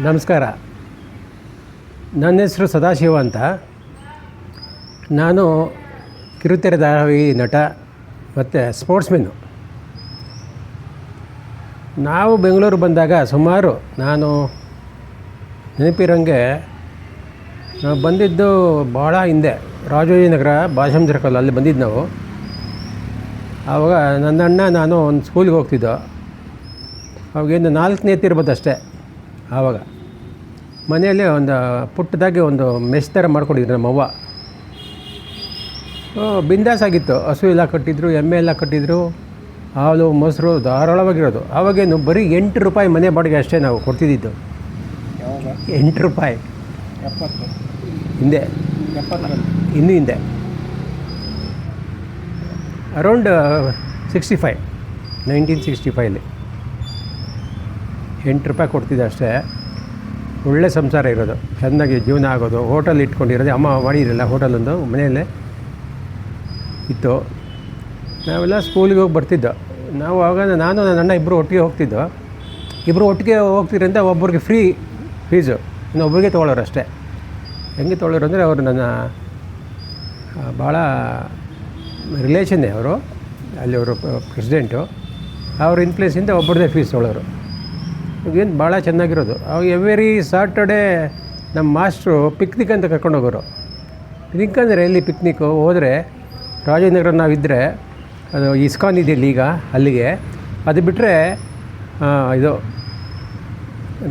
ನಮಸ್ಕಾರ. ನನ್ನ ಹೆಸರು ಸದಾಶಿವ ಅಂತ. ನಾನು ಕಿರುತೆರೆ ಧಾರಾವಾಹಿ ನಟ ಮತ್ತು ಸ್ಪೋರ್ಟ್ಸ್ಮೆನ್ನು. ನಾವು ಬೆಂಗಳೂರು ಬಂದಾಗ ಸುಮಾರು ನಾನು ನೆನಪಿರೋಂಗೆ ನಾವು ಬಂದಿದ್ದು ಭಾಳ ಹಿಂದೆ, ರಾಜೋಜಿನಗರ ಭಾಷಂ ಸರ್ಕಲ್ ಅಲ್ಲಿ ಬಂದಿದ್ದು ನಾವು. ಆವಾಗ ನನ್ನ ಅಣ್ಣ ನಾನು ಒಂದು ಸ್ಕೂಲಿಗೆ ಹೋಗ್ತಿದ್ದೋ. ಅವಾಗೇನು 4ನೇ ಇರ್ಬೋದು ಅಷ್ಟೇ. ಆವಾಗ ಮನೆಯಲ್ಲಿ ಒಂದು ಪುಟ್ಟದಾಗಿ ಒಂದು ಮೆಸ್ ಥರ ಮಾಡ್ಕೊಂಡಿದ್ರು ನಮ್ಮವ್ವ. ಬಿಂದಾಸ್ ಆಗಿತ್ತು. ಹಸು ಎಲ್ಲ ಕಟ್ಟಿದ್ರು, ಎಮ್ಮೆ ಎಲ್ಲ ಕಟ್ಟಿದ್ರು, ಹಾಲು ಮೊಸರು ಧಾರಾಳವಾಗಿರೋದು. ಆವಾಗೇನು ಬರೀ 8 ರೂಪಾಯಿ ಮನೆ ಬಾಡಿಗೆ ಅಷ್ಟೇ ನಾವು ಕೊಡ್ತಿದ್ದಿದ್ದು. 8 ರೂಪಾಯಿ ಹಿಂದೆ, ಇನ್ನೂ ಹಿಂದೆ, ಅರೌಂಡ್ 65, 1965 8 ರೂಪಾಯಿ ಕೊಡ್ತಿದ್ದೆ ಅಷ್ಟೇ. ಒಳ್ಳೆ ಸಂಸಾರ ಇರೋದು, ಚೆನ್ನಾಗಿ ಜೀವನ ಆಗೋದು. ಹೋಟೆಲ್ ಇಟ್ಕೊಂಡಿರೋದು ಅಮ್ಮ ಮಾಡಿರಲಿಲ್ಲ, ಹೋಟೆಲೊಂದು ಮನೆಯಲ್ಲೇ ಇತ್ತು. ನಾವೆಲ್ಲ ಸ್ಕೂಲಿಗೆ ಹೋಗಿ ಬರ್ತಿದ್ದೋ. ನಾವು ಆವಾಗ ನಾನು ನನ್ನ ಅಣ್ಣ ಇಬ್ಬರು ಒಟ್ಟಿಗೆ ಹೋಗ್ತಿದ್ದೋ. ಇಬ್ಬರು ಒಟ್ಟಿಗೆ ಹೋಗ್ತಿದ್ರಿಂದ ಒಬ್ಬರಿಗೆ ಫ್ರೀ ಫೀಸು, ಇನ್ನೊಬ್ಬರಿಗೆ ತೊಗೊಳ್ಳೋರು ಅಷ್ಟೇ. ಹೆಂಗೆ ತೊಗೊಳ್ಳೋರು ಅಂದರೆ ಅವರು ನನ್ನ ಭಾಳ ರಿಲೇಷನ್ನೇ ಅವರು, ಅಲ್ಲಿ ಅವರು ಪ್ರೆಸಿಡೆಂಟು. ಅವ್ರ ಇನ್ಫ್ಲೂಯೆನ್ಸಿಂದ ಒಬ್ಬರದೇ ಫೀಸ್ ತೊಗೊಳ್ಳೋರು. ಏನು ಭಾಳ ಚೆನ್ನಾಗಿರೋದು. ಅವಾಗ ಎವ್ರಿ ಸಾಟರ್ಡೇ ನಮ್ಮ ಮಾಸ್ಟ್ರು ಪಿಕ್ನಿಕ್ ಅಂತ ಕರ್ಕೊಂಡು ಹೋಗೋರು. ಪಿಕ್ನಿಕ್ ಅಂದರೆ ಎಲ್ಲಿ ಪಿಕ್ನಿಕ್ಕು ಹೋದರೆ ರಾಜನಗರ ನಾವಿದ್ದರೆ ಅದು ಇಸ್ಕಾನ್ ಇದೆಯಲ್ಲ ಈಗ, ಅಲ್ಲಿಗೆ. ಅದು ಬಿಟ್ಟರೆ ಇದು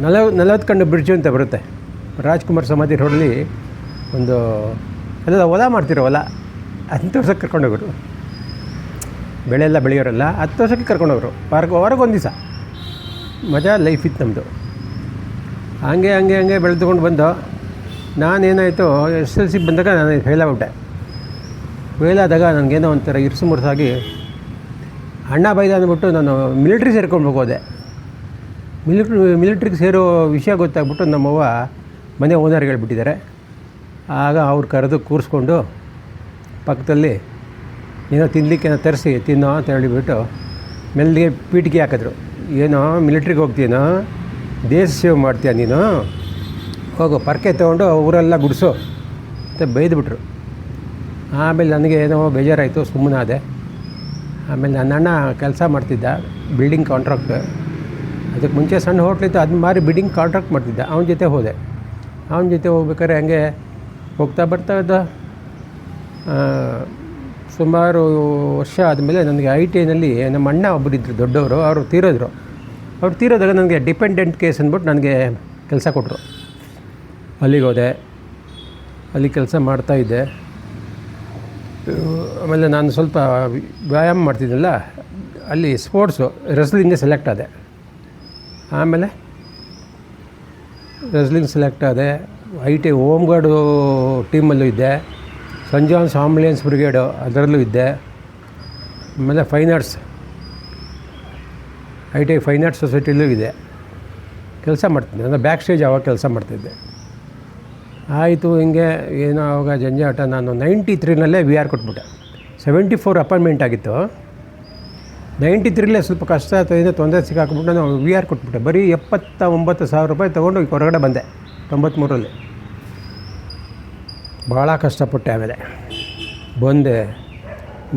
40 ಕಣ್ಣು ಬ್ರಿಡ್ಜು ಅಂತ ಬರುತ್ತೆ, ರಾಜ್ಕುಮಾರ್ ಸಮಾಧಿ ರೋಡಲ್ಲಿ ಒಂದು ಅದೆಲ್ಲ ಹೊಲ ಮಾಡ್ತಿರೋ ಹೊಲ. 10 ವರ್ಷಕ್ಕೆ ಕರ್ಕೊಂಡೋಗೋರು. ಬೆಳೆ ಎಲ್ಲ ಬೆಳೆಯೋರಲ್ಲ, 10 ವರ್ಷಕ್ಕೆ ಕರ್ಕೊಂಡೋಗೋರು. ಹೊರಗೆ ಒಂದು ದಿವಸ ಮಜಾ ಲೈಫ್ ಇತ್ತು ನಮ್ಮದು. ಹಂಗೆ ಬೆಳೆದುಕೊಂಡು ಬಂದು ನಾನೇನಾಯಿತು, SSLC ಬಂದಾಗ ನಾನು ಫೇಲ್ ಆಗ್ಬಿಟ್ಟೆ. ಫೇಲ್ ಆದಾಗ ನನಗೇನೋ ಒಂಥರ ಇರ್ಸು ಮುರ್ಸಾಗಿ ಅಣ್ಣ ಬೈದ ಅಂದ್ಬಿಟ್ಟು ನಾನು ಮಿಲಿಟ್ರಿ ಸೇರ್ಕೊಂಡು ಹೋದೆ. ಮಿಲಿಟ್ರಿಗೆ ಸೇರೋ ವಿಷಯ ಗೊತ್ತಾಗ್ಬಿಟ್ಟು ನಮ್ಮವ್ವ ಮನೆ ಓನರ್ಗೆ ಹೇಳ್ಬಿಟ್ಟಿದ್ದಾರೆ. ಆಗ ಅವ್ರು ಕರೆದು ಕೂರಿಸ್ಕೊಂಡು ಪಕ್ಕದಲ್ಲಿ ಏನೋ ತಿನ್ನಲಿಕ್ಕೆ ತರಿಸಿ ತಿನ್ನೋ ಅಂತ ಹೇಳಿಬಿಟ್ಟು ಮೆಲ್ಲಿಗೆ ಪೀಟಿಗೆ ಹಾಕಿದ್ರು. ಏನೋ ಮಿಲಿಟ್ರಿಗೆ ಹೋಗ್ತೀನೋ, ದೇಶ ಸೇವೆ ಮಾಡ್ತೀಯ ನೀನು, ಹೋಗು ಪರ್ಕೆ ತೊಗೊಂಡು ಊರೆಲ್ಲ ಗುಡಿಸು ಅಂತ ಬೈದುಬಿಟ್ರು. ಆಮೇಲೆ ನನಗೆ ಏನೋ ಬೇಜಾರಾಯಿತು, ಸುಮ್ಮನಾದೆ. ಆಮೇಲೆ ನನ್ನ ಅಣ್ಣ ಕೆಲಸ ಮಾಡ್ತಿದ್ದ, ಬಿಲ್ಡಿಂಗ್ ಕಾಂಟ್ರಾಕ್ಟ್. ಅದಕ್ಕೆ ಮುಂಚೆ ಸಣ್ಣ ಹೋಟ್ಲಿತ್ತು, ಅದನ್ನ ಮಾರಿ ಬಿಲ್ಡಿಂಗ್ ಕಾಂಟ್ರಾಕ್ಟ್ ಮಾಡ್ತಿದ್ದ. ಅವನ ಜೊತೆ ಹೋದೆ. ಅವನ ಜೊತೆ ಹೋಗ್ಬೇಕಾದ್ರೆ ಹಂಗೆ ಹೋಗ್ತಾ ಬರ್ತಾ ಇದ್ದ. ಸುಮಾರು ವರ್ಷ ಆದಮೇಲೆ ನನಗೆ ITIನಲ್ಲಿ ನಮ್ಮ ಅಣ್ಣ ಒಬ್ಬರಿದ್ದರು ದೊಡ್ಡವರು, ಅವರು ತೀರೋದ್ರು. ಅವ್ರು ತೀರೋದಾಗ ನನಗೆ ಡಿಪೆಂಡೆಂಟ್ ಕೇಸ್ ಅಂದ್ಬಿಟ್ಟು ನನಗೆ ಕೆಲಸ ಕೊಟ್ಟರು. ಅಲ್ಲಿಗೆ ಹೋದೆ, ಅಲ್ಲಿ ಕೆಲಸ ಮಾಡ್ತಾಯಿದ್ದೆ. ಆಮೇಲೆ ನಾನು ಸ್ವಲ್ಪ ವ್ಯಾಯಾಮ ಮಾಡ್ತಿದ್ದೆನಲ್ಲ, ಅಲ್ಲಿ ಸ್ಪೋರ್ಟ್ಸು ರೆಸ್ಲಿಂಗ್ಗೆ ಸೆಲೆಕ್ಟ್ ಆದೆ. ಆಮೇಲೆ ರೆಸ್ಲಿಂಗ್ ಸೆಲೆಕ್ಟ್ ಆದೆ. ITI ಹೋಮ್ ಗಾರ್ಡು ಟೀಮಲ್ಲೂ ಇದ್ದೆ, ಸಂಟ್ ಜಾನ್ಸ್ ಆಂಬುಲೆನ್ಸ್ ಬ್ರಿಗೇಡು ಅದರಲ್ಲೂ ಇದ್ದೆ. ಆಮೇಲೆ fine arts, ITI fine arts ಸೊಸೈಟಿಲೂ ಇದೆ, ಕೆಲಸ ಮಾಡ್ತಿದ್ದೆ. ನಾನು ಬ್ಯಾಕ್ ಸ್ಟೇಜ್ ಆವಾಗ ಕೆಲಸ ಮಾಡ್ತಿದ್ದೆ. ಆಯಿತು, ಹಿಂಗೆ ಏನೋ ಆವಾಗ ಜಂಜಾಟ. ನಾನು 93ನಲ್ಲೇ VR ಕೊಟ್ಬಿಟ್ಟೆ. 74 ಅಪಾಯಿಂಟ್ಮೆಂಟ್ ಆಗಿತ್ತು. 93ಲೇ ಸ್ವಲ್ಪ ಕಷ್ಟ ಆಯಿತು, ಏನೋ ತೊಂದರೆ ಸಿಕ್ಕಾಕ್ಬಿಟ್ಟು ನಾನು VR ಕೊಟ್ಬಿಟ್ಟೆ. ಬರೀ 79,000 ರೂಪಾಯಿ ತೊಗೊಂಡು ಹೊರಗಡೆ ಬಂದೆ 93ರಲ್ಲಿ. ಭಾಳ ಕಷ್ಟಪಟ್ಟೆ. ಆಮೇಲೆ ಬಂದೆ,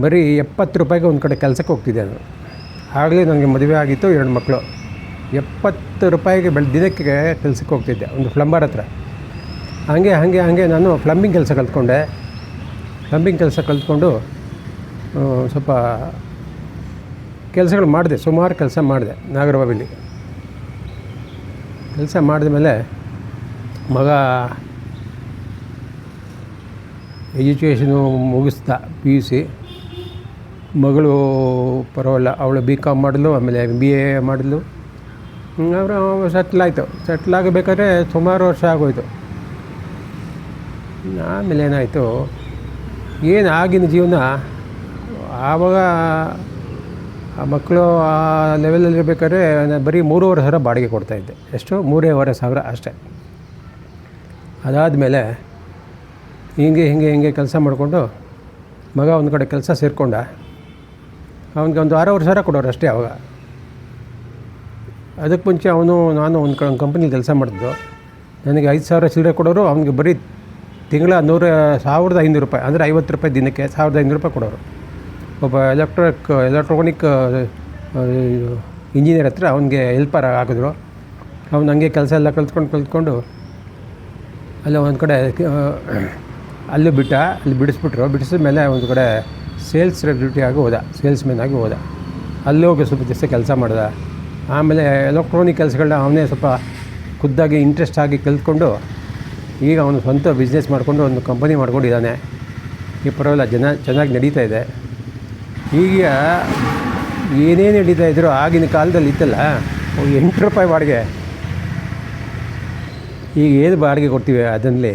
ಬರೀ 70 ರೂಪಾಯಿಗೆ ಒಂದು ಕಡೆ ಕೆಲಸಕ್ಕೆ ಹೋಗ್ತಿದ್ದೆ ನಾನು. ಆಗಲೇ ನನಗೆ ಮದುವೆ ಆಗಿತ್ತು, 2 ಮಕ್ಕಳು. 70 ರೂಪಾಯಿಗೆ ದಿನಕ್ಕೆ ಕೆಲಸಕ್ಕೆ ಹೋಗ್ತಿದ್ದೆ ಒಂದು ಪ್ಲಂಬರ್ ಹತ್ರ. ಹಾಗೆ ನಾನು ಪ್ಲಂಬಿಂಗ್ ಕೆಲಸ ಕಲ್ತ್ಕೊಂಡೆ. ಪ್ಲಂಬಿಂಗ್ ಕೆಲಸ ಕಲ್ತ್ಕೊಂಡು ಸ್ವಲ್ಪ ಕೆಲಸಗಳು ಮಾಡಿದೆ, ಸುಮಾರು ಕೆಲಸ ಮಾಡಿದೆ ನಾಗರಬಾವಿಲಿ. ಕೆಲಸ ಮಾಡಿದ ಮೇಲೆ ಮಗ ಎಜುಕೇಷನು ಮುಗಿಸ್ದ, PUC. ಮಗಳು ಪರವಾಗಿಲ್ಲ, ಅವಳು BCom ಮಾಡಿದ್ಲು, ಆಮೇಲೆ MBA ಮಾಡಿದ್ಲು. ಅವರು ಸೆಟ್ಲಾಗಬೇಕಾದ್ರೆ ಸುಮಾರು ವರ್ಷ ಆಗೋಯ್ತು. ಆಮೇಲೆ ಏನಾಯಿತು, ಏನು ಆಗಿನ ಜೀವನ. ಆವಾಗ ಆ ಮಕ್ಕಳು ಆ ಲೆವೆಲಲ್ಲಿರ್ಬೇಕಾದ್ರೆ ನಾನು ಬರೀ 3,500 ಬಾಡಿಗೆ ಕೊಡ್ತಾಯಿದ್ದೆ. ಎಷ್ಟು? 3,500 ಅಷ್ಟೇ. ಅದಾದಮೇಲೆ ಹಿಂಗೆ ಕೆಲಸ ಮಾಡಿಕೊಂಡು ಮಗ ಒಂದು ಕಡೆ ಕೆಲಸ ಸೇರಿಕೊಂಡ. ಅವನಿಗೆ ಒಂದು 6,500 ಕೊಡೋರು ಅಷ್ಟೇ. ಆವಾಗ ಅದಕ್ಕೆ ಮುಂಚೆ ನಾನು ಒಂದು ಕಂಪ್ನಿಲಿ ಕೆಲಸ ಮಾಡ್ತಿದ್ದು. ನನಗೆ 5,000 ಚಿಲ್ಲರೆ ಕೊಡೋರು, ಅವನಿಗೆ ಬರೀ ತಿಂಗಳ 1,500 ರೂಪಾಯಿ, ಅಂದರೆ 50 ರೂಪಾಯಿ ದಿನಕ್ಕೆ 1,500 ರೂಪಾಯಿ ಕೊಡೋರು. ಒಬ್ಬ ಎಲೆಕ್ಟ್ರಾನಿಕ್ ಇಂಜಿನಿಯರ್ ಹತ್ರ ಅವನಿಗೆ ಹೆಲ್ಪರ್ ಹಾಕಿದ್ರು. ಅವ್ನು ಹಂಗೆ ಕೆಲಸ ಎಲ್ಲ ಕಲ್ತ್ಕೊಂಡು ಅಲ್ಲೇ ಒಂದು ಕಡೆ ಅಲ್ಲಿ ಬಿಡಿಸ್ಬಿಟ್ರು. ಬಿಡಿಸಿದ ಮೇಲೆ ಒಂದು ಕಡೆ ಸೇಲ್ಸ್ ರೆಪ್ರೆಸೆಂಟೇಟಿವ್ ಆಗಿ ಹೋದ, ಸೇಲ್ಸ್ಮೆನ್ ಆಗಿ ಹೋದ. ಅಲ್ಲಿ ಹೋಗಿ ಸ್ವಲ್ಪ ದಿವಸ ಕೆಲಸ ಮಾಡ್ದ. ಆಮೇಲೆ ಎಲೆಕ್ಟ್ರಾನಿಕ್ ಕೆಲಸಗಳನ್ನ ಅವನೇ ಸ್ವಲ್ಪ ಖುದ್ದಾಗಿ ಇಂಟ್ರೆಸ್ಟ್ ಆಗಿ ಕಲ್ತ್ಕೊಂಡು ಈಗ ಅವನು ಸ್ವಂತ ಬಿಸ್ನೆಸ್ ಮಾಡಿಕೊಂಡು ಒಂದು ಕಂಪನಿ ಮಾಡ್ಕೊಂಡಿದ್ದಾನೆ. ಈ ಪರವಾಗಿಲ್ಲ, ಚೆನ್ನಾಗಿ ನಡೀತಾ ಇದೆ. ಈಗ ಏನೇನು ನಡೀತಾ ಇದ್ರು ಆಗಿನ ಕಾಲದಲ್ಲಿ ಇತ್ತಲ್ಲ, 8 ರೂಪಾಯಿ ಬಾಡಿಗೆ. ಈಗ ಏನು ಬಾಡಿಗೆ ಕೊಡ್ತೀವಿ ಅದರಲ್ಲಿ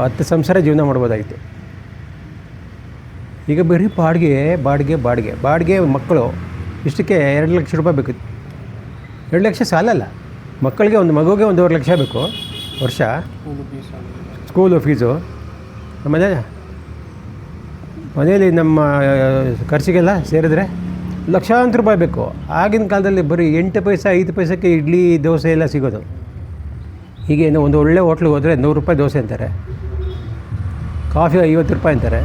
10 ಸಂಸಾರ ಜೀವನ ಮಾಡ್ಬೋದಾಗಿತ್ತು. ಈಗ ಬರೀ ಬಾಡಿಗೆ ಮಕ್ಕಳು ಇಷ್ಟಕ್ಕೆ 2 ಲಕ್ಷ ರೂಪಾಯಿ ಬೇಕು. 2 ಲಕ್ಷ ಸಾಲಲ್ಲ, ಮಕ್ಕಳಿಗೆ ಒಂದು ಮಗುಗೆ 1.5 ಲಕ್ಷ ಬೇಕು ವರ್ಷ ಸ್ಕೂಲು ಫೀಸು. ಆಮೇಲೆ ಮನೆಯಲ್ಲಿ ನಮ್ಮ ಖರ್ಚಿಗೆಲ್ಲ ಸೇರಿದ್ರೆ ಲಕ್ಷಾಂತರ ರೂಪಾಯಿ ಬೇಕು. ಆಗಿನ ಕಾಲದಲ್ಲಿ ಬರೀ 8 ಪೈಸೆ 5 ಪೈಸಕ್ಕೆ ಇಡ್ಲಿ ದೋಸೆ ಎಲ್ಲ ಸಿಗೋದು. ಈಗೇನು ಒಂದು ಒಳ್ಳೆ ಹೋಟ್ಲಿಗೆ ಹೋದರೆ 100 ರೂಪಾಯಿ ದೋಸೆ ಅಂತಾರೆ, ಕಾಫಿ 50 ರೂಪಾಯಿ ಅಂತಾರೆ.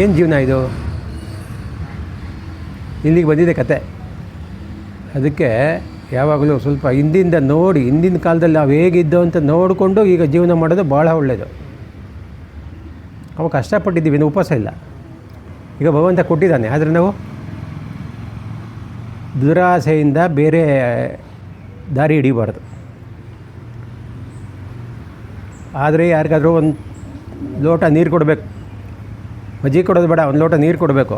ಏನು ಜೀವನ ಇದು? ಇಲ್ಲಿಗೆ ಬಂದಿದೆ ಕತೆ. ಅದಕ್ಕೆ ಯಾವಾಗಲೂ ಸ್ವಲ್ಪ ಹಿಂದಿನ ಕಾಲದಲ್ಲಿ ನಾವು ಹೇಗಿದ್ದೋ ಅಂತ ನೋಡಿಕೊಂಡು ಈಗ ಜೀವನ ಮಾಡೋದು ಭಾಳ ಒಳ್ಳೆಯದು. ಅವಾಗ ಕಷ್ಟಪಟ್ಟಿದ್ದೀವಿ, ನಾವು ಉಪವಾಸ ಇಲ್ಲ. ಈಗ ಭಗವಂತ ಕೊಟ್ಟಿದ್ದಾನೆ, ಆದರೆ ನಾವು ದುರಾಸೆಯಿಂದ ಬೇರೆ ದಾರಿ ಹಿಡಿಬಾರ್ದು. ಆದರೆ ಯಾರಿಗಾದ್ರೂ ಒಂದು ಲೋಟ ನೀರು ಕೊಡಬೇಕು, ಮಜ್ಜಿಗೆ ಕೊಡೋದು ಬೇಡ, ಒಂದು ಲೋಟ ನೀರು ಕೊಡಬೇಕು.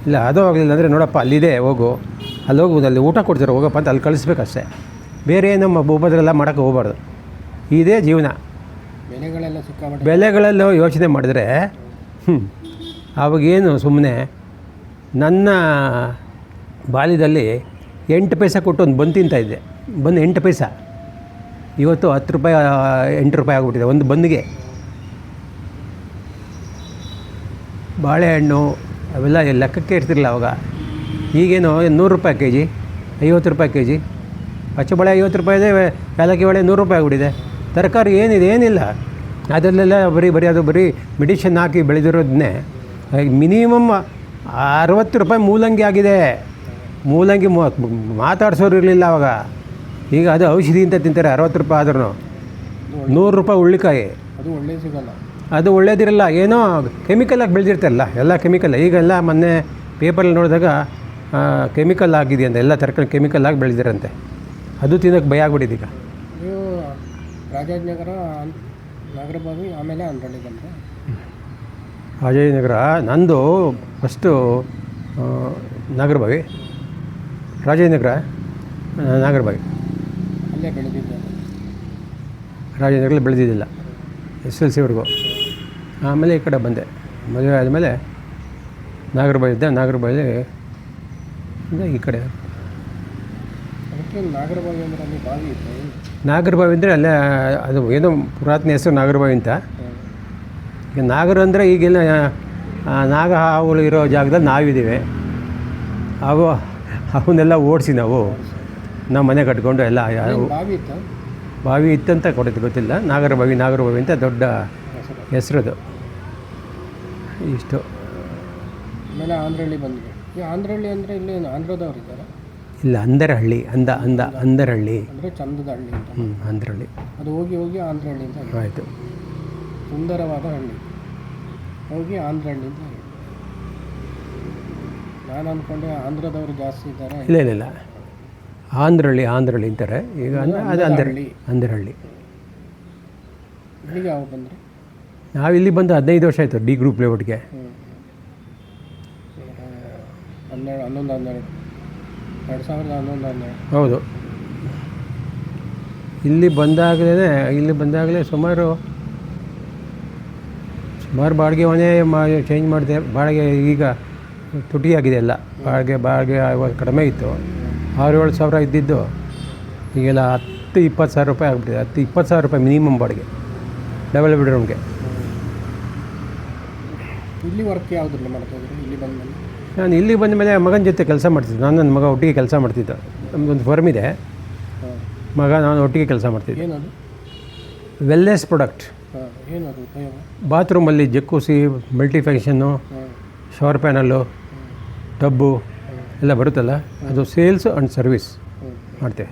ಇಲ್ಲ ಅದು ಆಗಲಿಲ್ಲ ಅಂದರೆ ನೋಡಪ್ಪ ಅಲ್ಲಿದೆ ಹೋಗು, ಅಲ್ಲಿ ಹೋಗು, ಅಲ್ಲಿ ಊಟ ಕೊಡ್ತಾರೆ ಹೋಗಪ್ಪ ಅಂತ ಅಲ್ಲಿ ಕಳಿಸ್ಬೇಕಷ್ಟೇ. ಬೇರೆ ನಮ್ಮ ಉಪದ್ರೆಲ್ಲ ಮಾಡೋಕ್ಕೆ ಹೋಗಬಾರ್ದು. ಇದೇ ಜೀವನ. ಬೆಲೆಗಳಲ್ಲೂ ಯೋಚನೆ ಮಾಡಿದ್ರೆ ಆವಾಗೇನು ಸುಮ್ಮನೆ ನನ್ನ ಬಾಲ್ಯದಲ್ಲಿ 8 ಪೈಸೆ ಕೊಟ್ಟು ಒಂದು ಬನ್ ತಿಂತಾಯಿದ್ದೆ. ಬನ್ 8 ಪೈಸೆ. ಇವತ್ತು 10 ರೂಪಾಯಿ 8 ರೂಪಾಯಿ ಆಗಿಬಿಟ್ಟಿದೆ ಒಂದು ಬನ್ನಿಗೆ. ಬಾಳೆಹಣ್ಣು ಅವೆಲ್ಲ ಲೆಕ್ಕಕ್ಕೆ ಇರ್ತಿರಲಿಲ್ಲ ಅವಾಗ. ಈಗೇನು 100 ರೂಪಾಯಿ ಕೆ ಜಿ, 50 ರೂಪಾಯಿ ಕೆ ಜಿ. ಪಚ್ಚಬಾಳೆ 50 ರೂಪಾಯಿ ಇದೆ, ಏಲಕ್ಕಿ ಬಾಳೆ 100 ರೂಪಾಯಿ ಆಗಿಬಿಟ್ಟಿದೆ. ತರಕಾರಿ ಏನಿಲ್ಲ, ಅದರಲ್ಲೆಲ್ಲ ಬರೀ ಮೆಡಿಷನ್ ಹಾಕಿ ಬೆಳೆದಿರೋದನ್ನೇ. ಮಿನಿಮಮ್ 60 ರೂಪಾಯಿ ಮೂಲಂಗಿ ಆಗಿದೆ. ಮೂಲಂಗಿ ಮಾತಾಡ್ಸೋರು ಇರಲಿಲ್ಲ ಅವಾಗ. ಈಗ ಅದು ಔಷಧಿ ಅಂತ ತಿಂತಾರೆ 60 ರೂಪಾಯಿ ಆದ್ರೂ. 100 ರೂಪಾಯಿ ಹುಳ್ಳಿಕಾಯಿ, ಅದು ಒಳ್ಳೇದಿರಲ್ಲ, ಏನೋ ಕೆಮಿಕಲಾಗಿ ಬೆಳೆದಿರ್ತಾರಲ್ಲ, ಎಲ್ಲ ಕೆಮಿಕಲ್. ಈಗೆಲ್ಲ ಮೊನ್ನೆ ಪೇಪರಲ್ಲಿ ನೋಡಿದಾಗ ಕೆಮಿಕಲ್ ಆಗಿದೆ ಅಂತ, ಎಲ್ಲ ತರಕಾರಿ ಕೆಮಿಕಲ್ ಆಗಿ ಬೆಳೆದಿರಂತೆ. ಅದು ತಿನ್ನೋಕ್ಕೆ ಭಯ ಆಗ್ಬಿಟ್ಟಿದೆ ಈಗ. ನೀವು ರಾಜಾಜಿನಗರ, ನಾಗರಬಾವಿ, ಆಮೇಲೆ ಅಂದ್ರಳ್ಳಿ ಬಂದರೆ? ರಾಜಾಜಿನಗರ ನಂದು ಫಸ್ಟು, ನಾಗರಬಾವಿ, ರಾಜಾಜಿನಗರ, ನಾಗರಬಾವಿ. ಅಲ್ಲೇ ಬೆಳೆದಿದ್ದೆ? ರಾಜಾಜಿನಗರಲ್ಲಿ ಬೆಳೆದಿದ್ದಿಲ್ಲ, SLCವರೆಗೂ. ಆಮೇಲೆ ಈ ಕಡೆ ಬಂದೆ. ಮದುವೆ ಆದಮೇಲೆ ನಾಗರಬಾವಿ ಇದ್ದೆ. ನಾಗರಬಾವಿ ಈ ಕಡೆ. ಅದಕ್ಕೆ ನಾಗರಬಾವಿ ಅಂದರೆ ಅಲ್ಲಿ ಬಾವಿ ಇತ್ತು? ನಾಗರಬಾವಿ ಅಂದರೆ ಅಲ್ಲೇ ಅದು ಏನೋ ಪುರಾತನ ಹೆಸರು ನಾಗರಬಾವಿ ಅಂತ. ಈಗ ನಾಗರ ಅಂದರೆ ಈಗೆಲ್ಲ ನಾಗ ಹಾವುಗಳು ಇರೋ ಜಾಗದಲ್ಲಿ ನಾವಿದ್ದೀವಿ. ಅವನ್ನೆಲ್ಲ ಓಡಿಸಿ ನಾವು ಮನೆ ಕಟ್ಕೊಂಡು ಎಲ್ಲ. ಬಾವಿ ಇತ್ತಂತ ಕೊಡೋದು ಗೊತ್ತಿಲ್ಲ. ನಾಗರಬಾವಿ ಅಂತ ದೊಡ್ಡ ಹೆಸರದು. ಇಷ್ಟು. ಆಮೇಲೆ ಆಂಧ್ರಹಳ್ಳಿ ಬಂದ್ವಿ. ಈ ಆಂಧ್ರಹಳ್ಳಿ ಅಂದರೆ ಇಲ್ಲಿ ಆಂಧ್ರದವ್ರು ಇದ್ದಾರೆ? ಇಲ್ಲ, ಅಂದರಹಳ್ಳಿ. ಅಂದರಹಳ್ಳಿ ಅಂದರೆ ಚಂದದ ಹಳ್ಳಿ ಅಂತ. ಅಂದರಹಳ್ಳಿ. ಅದು ಹೋಗಿ ಆಂಧ್ರಹಳ್ಳಿ ಅಂತ ಆಯಿತು. ಸುಂದರವಾದ ಹಳ್ಳಿ, ಹೋಗಿ ಆಂಧ್ರಹಳ್ಳಿ ಅಂತ ಹೇಳಿ. ನಾನು ಅಂದ್ಕೊಂಡೆ ಆಂಧ್ರದವರು ಜಾಸ್ತಿ ಇದ್ದಾರೆ. ಇಲ್ಲ, ಆಂಧ್ರಹಳ್ಳಿ ಅಂತಾರೆ ಈಗ. ಅದು ಅಂದರಹಳ್ಳಿ. ಇಲ್ಲಿಗೆ ಯಾವಾಗ ಬಂದ್ರಿ? ನಾವಿಲ್ಲಿ ಬಂದು 15 ವರ್ಷ ಆಯಿತು. ಡಿ ಗ್ರೂಪ್ ಲೇಔಟ್ಗೆ. 2011. ಹೌದು. ಇಲ್ಲಿ ಬಂದಾಗಲೇ ಸುಮಾರು ಬಾಡಿಗೆ ಮನೆ ಚೇಂಜ್ ಮಾಡಿದೆ. ಬಾಡಿಗೆ ಈಗ ತುಟಿಯಾಗಿದೆ ಎಲ್ಲ. ಬಾಡಿಗೆ ಕಡಿಮೆ ಇತ್ತು. 6-7 ಸಾವಿರ ಇದ್ದಿದ್ದು ಈಗೆಲ್ಲ 10-20 ಸಾವಿರ ರೂಪಾಯಿ ಆಗಿಬಿಟ್ಟಿದೆ. 10-20 ಸಾವಿರ ರೂಪಾಯಿ ಮಿನಿಮಮ್ ಬಾಡಿಗೆ, ಡಬಲ್ ಬೆಡ್ರೂಮ್ಗೆ. ಇಲ್ಲಿ ವರ್ಕ್ ಯಾವುದ್ರಲ್ಲಿ ಮಾಡ್ತಾಯಿದ್ರು? ಇಲ್ಲಿ ಬಂದ ಮೇಲೆ ನಾನು ಇಲ್ಲಿ ಬಂದ ಮೇಲೆ ಮಗನ ಜೊತೆ ಕೆಲಸ ಮಾಡ್ತಿದ್ದೆ. ನಾನು ನನ್ನ ಮಗ ಒಟ್ಟಿಗೆ ಕೆಲಸ ಮಾಡ್ತಿದ್ದೆ. ನಮ್ಮದೊಂದು ಫರ್ಮ್ ಇದೆ, ಹಾಂ. ಮಗ ನಾನು ಒಟ್ಟಿಗೆ ಕೆಲಸ ಮಾಡ್ತಿದ್ದೆ. ಏನದು? Wellness product. ಹಾಂ. ಏನದು ಉಪಯೋಗ? ಬಾತ್ರೂಮಲ್ಲಿ ಜಕ್ಕೂಸಿ, ಮಲ್ಟಿ ಫಂಕ್ಷನ್ನು, ಹಾಂ. ಶವರ್ ಪ್ಯಾನಲ್ಲು, ಟಬ್ಬು ಎಲ್ಲ ಬರುತ್ತಲ್ಲ, ಅದು ಸೇಲ್ಸ್ ಆ್ಯಂಡ್ ಸರ್ವಿಸ್ ಮಾಡ್ತೇವೆ.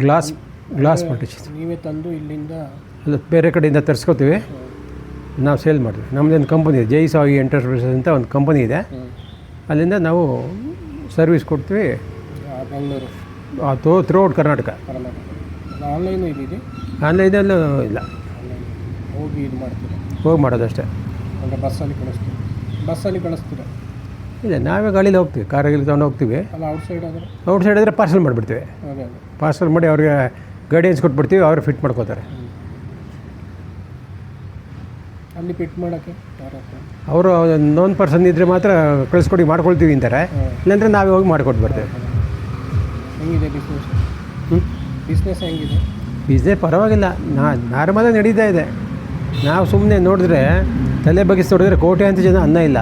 ಗ್ಲಾಸ್ ಪಾರ್ಟಿಷನ್ ನೀವೇ ತಂದು ಇಲ್ಲಿಂದ ಅಲ್ಲ, ಬೇರೆ ಕಡೆಯಿಂದ ತರಿಸ್ಕೋತೀವಿ, ನಾವು ಸೇಲ್ ಮಾಡ್ತೀವಿ. ನಮ್ಮದೊಂದು ಕಂಪನಿ ಇದೆ, ಜೈ ಸಾಯಿ ಎಂಟರ್ಪ್ರೈಸಸ್ ಅಂತ ಒಂದು ಕಂಪನಿ ಇದೆ. ಅಲ್ಲಿಂದ ನಾವು ಸರ್ವಿಸ್ ಕೊಡ್ತೀವಿ ಬೆಂಗಳೂರು, ಥ್ರೂಔಟ್ ಕರ್ನಾಟಕ. ಆನ್ಲೈನು ಇದಿದೆ? ಆನ್ಲೈನಲ್ಲೂ ಇಲ್ಲ, ಆನ್ಲೈನ್ ಹೋಗಿ ಇದು ಮಾಡ್ತೀರಾ? ಹೋಗಿ ಮಾಡೋದಷ್ಟೇ. ಅಂದರೆ ಬಸ್ಸಲ್ಲಿ ಕಳಿಸ್ತೀರಾ? ಇಲ್ಲ, ನಾವೇ ಗಾಡೀಲಿ ಹೋಗ್ತೀವಿ, ಕಾರಲ್ಲಿ ತೊಗೊಂಡು ಹೋಗ್ತೀವಿ. ಅಲ್ಲ ಔಟ್ಸೈಡ್ ಆದರೆ? ಔಟ್ಸೈಡ್ ಆದರೆ ಪಾರ್ಸಲ್ ಮಾಡಿಬಿಡ್ತೀವಿ. ಅದೇ ಪಾರ್ಸಲ್ ಮಾಡಿ ಅವ್ರಿಗೆ ಗೈಡೆನ್ಸ್ ಕೊಟ್ಬಿಡ್ತೀವಿ, ಅವರು ಫಿಟ್ ಮಾಡ್ಕೋತಾರೆ. ಅಲ್ಲಿ ಫಿಟ್ ಮಾಡೋಕ್ಕೆ ಯಾರಪ್ಪ? ಅವರು ನೋನ್ ಪರ್ಸನ್ ಇದ್ದರೆ ಮಾತ್ರ ಕಳಿಸ್ಕೊಡಿ ಮಾಡ್ಕೊಳ್ತೀವಿ ಅಂತಾರೆ, ಇಲ್ಲಾಂದರೆ ನಾವೇ ಹೋಗಿ ಮಾಡಿಕೊಟ್ಟು ಬರ್ತೇವೆ. ಹೆಂಗಿದೆ ಬಿಸ್ನೆಸ್ ಹೆಂಗಿದೆ? ಬಿಸ್ನೆಸ್ ಪರವಾಗಿಲ್ಲ, ನಾರ್ಮಲಾಗಿ ನಡೀತಾ ಇದೆ. ನಾವು ಸುಮ್ಮನೆ ನೋಡಿದ್ರೆ ತಲೆ ಬಗ್ಗಿಸಿ ನೋಡಿದ್ರೆ ಕೋಟ್ಯಾಂತರ ಜನ ಅನ್ನ ಇಲ್ಲ.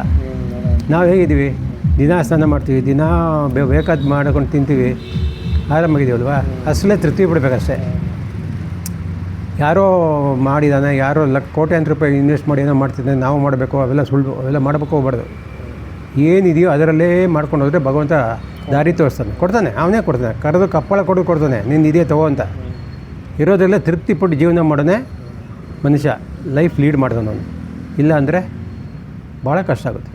ನಾವು ಹೇಗಿದ್ದೀವಿ, ದಿನ ಸ್ನಾನ ಮಾಡ್ತೀವಿ, ದಿನ ಬೇಕಾದ ಮಾಡ್ಕೊಂಡು ತಿಂತೀವಿ, ಆರಾಮಾಗಿದ್ದೀವಲ್ವಾ? ಅಷ್ಟೇ ತೃಪ್ತಿ ಬಿಡಬೇಕಷ್ಟೇ. ಯಾರೋ ಮಾಡಿದಾನೆ, ಯಾರೋ ಕೋಟ್ಯಾಂತರ ರೂಪಾಯಿ ಇನ್ವೆಸ್ಟ್ ಮಾಡಿ ಏನೋ ಮಾಡ್ತಿದ್ದಾನೆ, ನಾವು ಮಾಡಬೇಕು, ಅವೆಲ್ಲ ಸುಳ್ಳು, ಅವೆಲ್ಲ ಮಾಡಬೇಕು ಹೋಗ್ಬಾರ್ದು. ಏನಿದೆಯೋ ಅದರಲ್ಲೇ ಮಾಡ್ಕೊಂಡು ಹೋದರೆ ಭಗವಂತ ದಾರಿ ಕೊಡ್ತಾನೆ, ಅವನೇ ಕೊಡ್ತಾನೆ. ಕರೆದು ಕಪ್ಪಳ ಕೊಡ್ತಾನೆ, ನಿನ್ನ ಇದೇ ತಗೋ ಅಂತ. ಇರೋದೆಲ್ಲ ತೃಪ್ತಿಪಟ್ಟು ಜೀವನ ಮಾಡೋನೇ ಮನುಷ್ಯ ಲೈಫ್ ಲೀಡ್ ಮಾಡ್ತಾನೆ ಅವನು. ಇಲ್ಲ ಅಂದರೆ ಭಾಳ ಕಷ್ಟ ಆಗುತ್ತೆ.